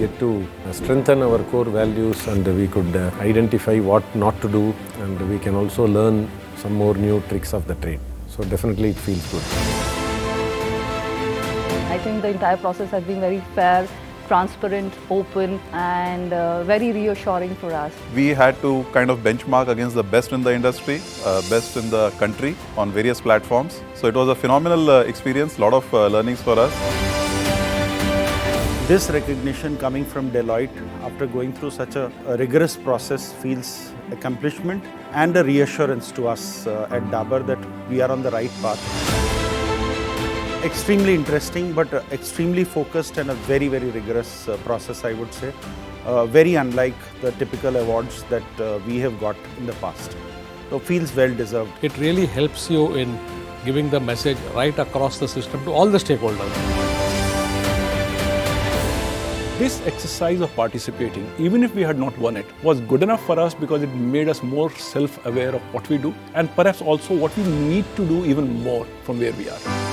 get to strengthen our core values, and we could identify what not to do, and we can also learn some more new tricks of the trade. So definitely it feels good. I think the entire process has been very fair, transparent, open, and very reassuring for us. We had to kind of benchmark against the best in the industry, best in the country on various platforms. So it was a phenomenal experience, a lot of learnings for us. This recognition coming from Deloitte after going through such a rigorous process feels accomplishment and a reassurance to us at Dabur that we are on the right path. Extremely interesting, but extremely focused and a very, very rigorous process, I would say. Very unlike the typical awards that we have got in the past. So feels well deserved. It really helps you in giving the message right across the system to all the stakeholders. This exercise of participating, even if we had not won it, was good enough for us because it made us more self-aware of what we do and perhaps also what we need to do even more from where we are.